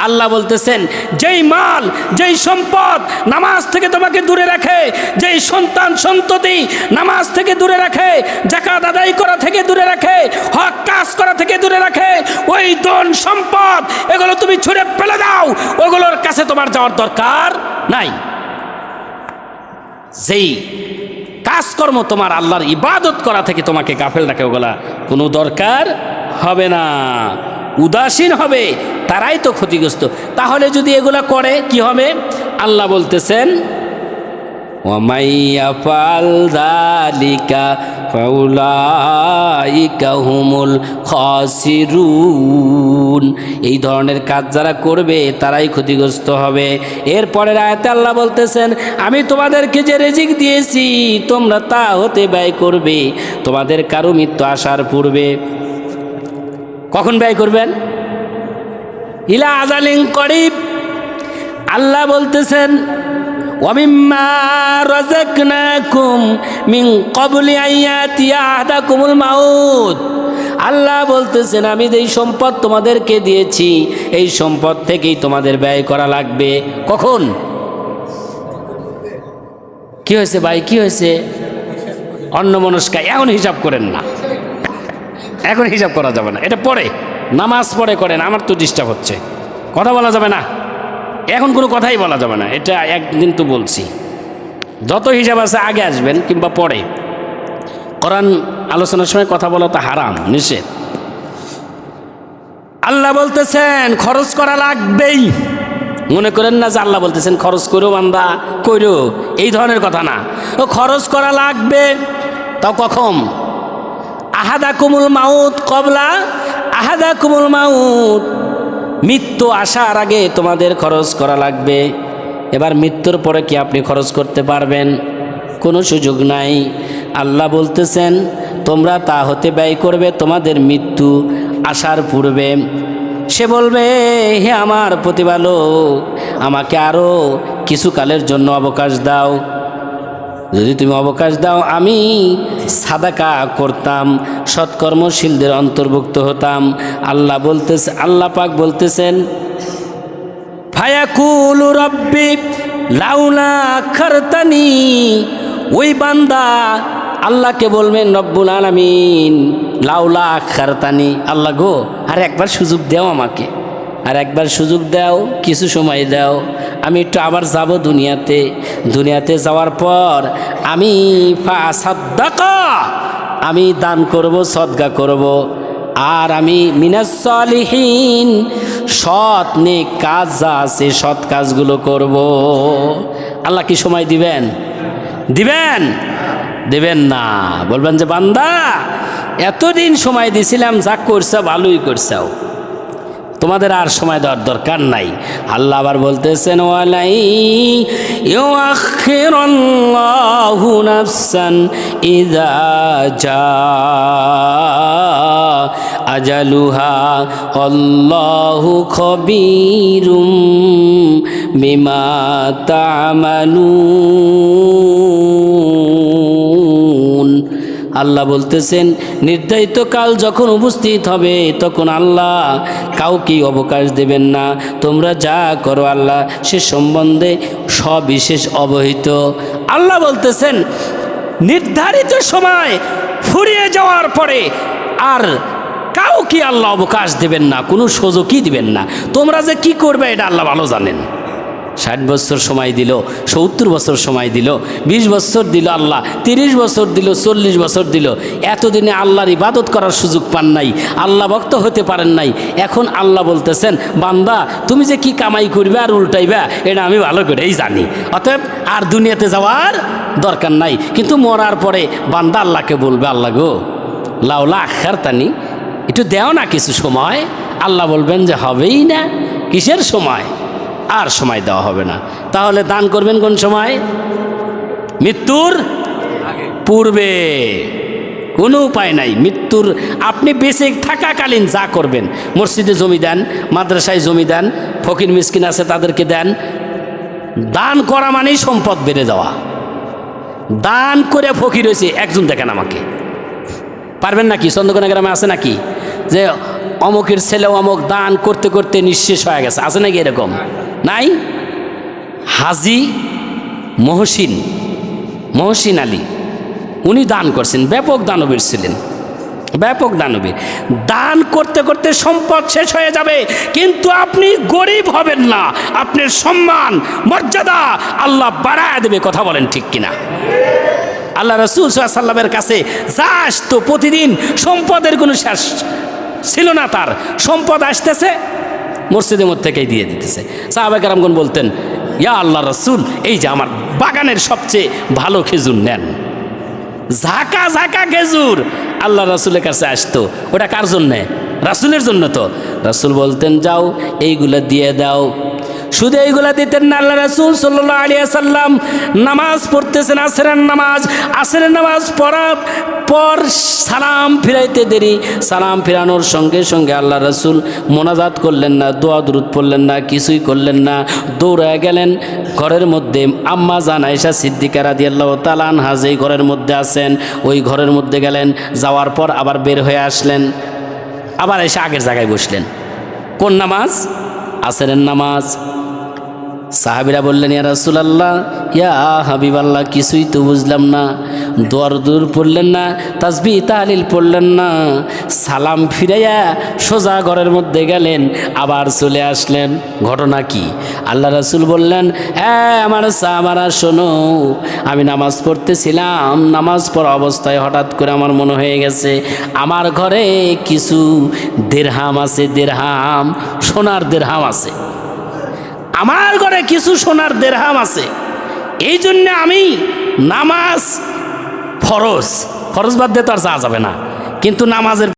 আল্লাহ বলতেছেন, যেই মাল, যেই সম্পদ নামাজ থেকে তোমাকে দূরে রাখে, যেই সন্তান সন্ততি নামাজ থেকে দূরে রাখে, যাকাত আদায় করা থেকে দূরে রাখে, হক কাজ করা থেকে দূরে রাখে, ওই ধন সম্পদ এগুলো তুমি ছুঁড়ে ফেলে দাও, ওগুলোর কাছে তোমার যাওয়ার দরকার নাই। যেই কাজকর্ম তোমার আল্লাহর ইবাদত করা থেকে তোমাকে গাফেল রাখে, ওগুলা কোনো দরকার হবে না, উদাসীন হবে, তারাই তো ক্ষতিগ্রস্ত। তাহলে যদি এগুলা করে কি হবে? আল্লাহ বলতেছেন, ওয়ামাইয়াফাল যালিকা ফাউলাইকা হুমুল খাসিরুন, এই ধরনের কাজ যারা করবে তারাই ক্ষতিগ্রস্ত হবে। এরপরের আয়াতে আল্লাহ বলতেছেন, আমি তোমাদেরকে যে রিজিক দিয়েছি তোমরা তা হতে ব্যয় করবে তোমাদের কারো মৃত্যু আসার পূর্বে। কখন ব্যয় করবেন? ইলা আজালিন করিব। আল্লাহ বলতেছেন, ওয়ামিম্মা রাযাকনাকুম মিন ক্বাবলি আইয়াতিয়া আহাদাকুমুল মাউত। আল্লাহ বলতেছেন, আমি যেই সম্পদ তোমাদেরকে দিয়েছি এই সম্পদ থেকেই তোমাদের ব্যয় করা লাগবে। কখন? কি হয়েছে ভাই, কি হয়েছে? অন্যমনস্ক, এখন হিসাব করেন না, এখন হিসাব করা যাবে না, এটা পরে নামাজ পড়ে করেন, আমার তো ডিস্টার্ব হচ্ছে, কথা বলা যাবে না, এখন কোনো কথাই বলা যাবে না, এটা একদিন তো বলছি। যত হিসাব আছে আগে আসবেন কিংবা পরে। কোরআন আলোচনার সময় কথা বলা তো হারাম, নিষেধ। আল্লাহ বলতেছেন খরচ করা লাগবেই। মনে করেন না যে আল্লাহ বলতেছেন খরচ করো বান্দা, করো, এই ধরনের কথা না। ও খরচ করা লাগবে। তাও কখন? আহাদাকুমুল মাউত ক্বাবলা আহাদাকুমুল মাউত, মৃত্যু আসার আগে তোমাদের খরচ করা লাগবে। এবার মৃত্যুর পরে কি আপনি খরচ করতে পারবেন? কোনো সুযোগ নাই। আল্লাহ বলতেছেন তোমরা তা হতে ব্যয় করবে তোমাদের মৃত্যু আসার পূর্বে। সে বলবে, হে আমার প্রতিপালক, আমাকে আরও কিছু কালের জন্য অবকাশ দাও। যদি তুমি অবকাশ দাও আমি সাদাকা করতাম, সৎকর্মশীলদের অন্তর্ভুক্ত হতাম। আল্লাহ বলতেছে, আল্লাহ পাক বলতেছেন, ফায়াকুলু রব্বি লাউলা আখারতানি। ওই বান্দা আল্লাহকে বলবেন, রব্বুল আলামিন লাউলা আখারতানি, আল্লাহ গো আর একবার সুযোগ দাও আমাকে, আর একবার সুযোগ দাও, কিছু সময় দাও, আমি একটু আবার যাব দুনিয়াতে যাওয়ার পর আমি ফাসাদ্দাকা, আমি দান করব, সদকা করব, আর আমি মিনাস সালিহিন, সৎ নেক কাজ যা আছে সৎ কাজগুলো করব। আল্লাহ কি সময় দিবেন? দিবেন? দেবেন না। বলবেন যে বান্দা এতদিন সময় দিছিলাম, যা করছো ভালোই করছাও, তোমাদের আর সময় দেওয়ার দরকার নাই। আল্লাহ আবার বলতেছেন, ওয়ালাই ইউআখিরুল্লাহু নাফসান ইযা জাআ আজালুহা আল্লাহু খবীরুম বিমা তা'মালুন। আল্লাহ বলতেছেন নির্ধারিত কাল যখন উপস্থিত হবে তখন আল্লাহ কাউকে অবকাশ দেবেন না। তোমরা যা করো আল্লাহ সে সম্বন্ধে সবিশেষ অবহিত। আল্লাহ বলতেছেন নির্ধারিত সময় ফুরিয়ে যাওয়ার পরে আর কাউকে আল্লাহ অবকাশ দেবেন না, কোনো সুযোগই দিবেন না। তোমরা যে কি করবে এটা আল্লাহ ভালো জানেন। 60 বছর সময় দিল, 70 বছর সময় দিল, 20 বছর দিল আল্লাহ, 30 বছর দিল, 40 বছর দিল, এতদিনে আল্লাহর ইবাদত করার সুযোগ পান নাই, আল্লাহ ভক্ত হতে পারেন নাই। এখন আল্লাহ বলতেছেন বান্দা তুমি যে কি কামাই করবে আর উল্টাইবা এটা আমি ভালো করেই জানি, অতএব আর দুনিয়াতে যাওয়ার দরকার নাই। কিন্তু মরার পরে বান্দা আল্লাহকে বলবে, আল্লাহ গো লাউলা আখারতানি, একটু দেও না কিছু সময়। আল্লাহ বলবেন যে হবেই না, কিসের সময়, আর সময় দেওয়া হবে না। তাহলে দান করবেন কোন সময়? মৃত্যুর পূর্বে। কোনো উপায় নাই। মৃত্যুর আপনি বেঁচে থাকাকালীন যা করবেন, মসজিদে জমি দেন, মাদ্রাসায় জমি দেন, ফকির মিসকিন আছে তাদেরকে দেন। দান করা মানেই সম্পদ বেড়ে যাওয়া। দান করে ফকির হয়েছে একজন দেখেন আমাকে, পারবেন নাকি? চন্দ্রকোনা গ্রামে আছে নাকি যে অমুকের ছেলে অমুক দান করতে করতে নিঃশেষ হয়ে গেছে, আছে নাকি এরকম? নাই? হাজি মহসিন আলী উনি দান করছেন, ব্যাপক দানবীর ছিলেন, ব্যাপক দানবীর। দান করতে করতে সম্পদ শেষ হয়ে যাবে, কিন্তু আপনি গরিব হবেন না, আপনার সম্মান মর্যাদা আল্লাহ বাড়ায় দেবে। কথা বলেন ঠিক কিনা? আল্লাহ রাসূল সাল্লাল্লাহু আলাইহি ওয়াসাল্লামের কাছে যা আসতো প্রতিদিন, সম্পদের কোনো শেষ ছিল না, তার সম্পদ আসতেছে মসজিদের মধ্যে থেকেই দিয়ে দিতেছে। সাহাবায়ে কেরামগণ বলতেন, ইয়া আল্লাহ রাসূল, এই যে আমার বাগানের সবচেয়ে ভালো খেজুর নেন। ঝাঁকা ঝাঁকা খেজুর আল্লাহ রাসূলের কাছে আসতো। ওটা কার জন্যে? রাসূলের জন্য। তো রাসূল বলতেন, যাও এইগুলা দিয়ে দাও। শুধু এইগুলা দিতেন না, আল্লাহ রাসূল সাল্লাল্লাহু আলাইহি ওয়াসাল্লাম নামাজ পড়তেছেন, আসরের নামাজ পড়ার পর সালাম ফিরাইতে দেরি, সালাম ফিরানোর সঙ্গে সঙ্গে আল্লাহ রাসূল মোনাজাত করলেন না, দোয়া দুরূদ পড়লেন না, কিছুই করলেন না, দৌড়ায় গেলেন ঘরের মধ্যে। আম্মা জান আয়েশা সিদ্দিকা রাদিয়াল্লাহু তাআলা আনহা যেই ঘরের মধ্যে আছেন, ওই ঘরের মধ্যে গেলেন। যাওয়ার পর আবার বের হয়ে আসলেন, আবার এসে আগের জায়গায় বসলেন। কোন নামাজ? আসরের নামাজ। সাহাবীরা বললেন, ইয়া রাসূলুল্লাহ, ইয়া হাবিবাল্লাহ, কিছুই তো বুঝলাম না। দোয়ার দূর পড়লেন না, তাসবিহ তাহলিল পড়লেন না, সালাম ফিরাইয়া সোজা ঘরের মধ্যে গেলেন, আবার চলে আসলেন। ঘটনা কি? আল্লাহ রাসূল বললেন, হ্যাঁ আমার সাহাবারা শোনো, আমি নামাজ পড়তেছিলাম, নামাজ পড়া অবস্থায় হঠাৎ করে আমার মনে হয়ে গেছে আমার ঘরে কিছু দিরহাম আছে, দিরহাম সোনার দিরহাম আছে, আমার ঘরে কিছু সোনার দিরহাম আছে। এই জন্য আমি নামাজ ফরজ বাদ দিয়ে তো আর যাওয়া যাবে না, কিন্তু নামাজের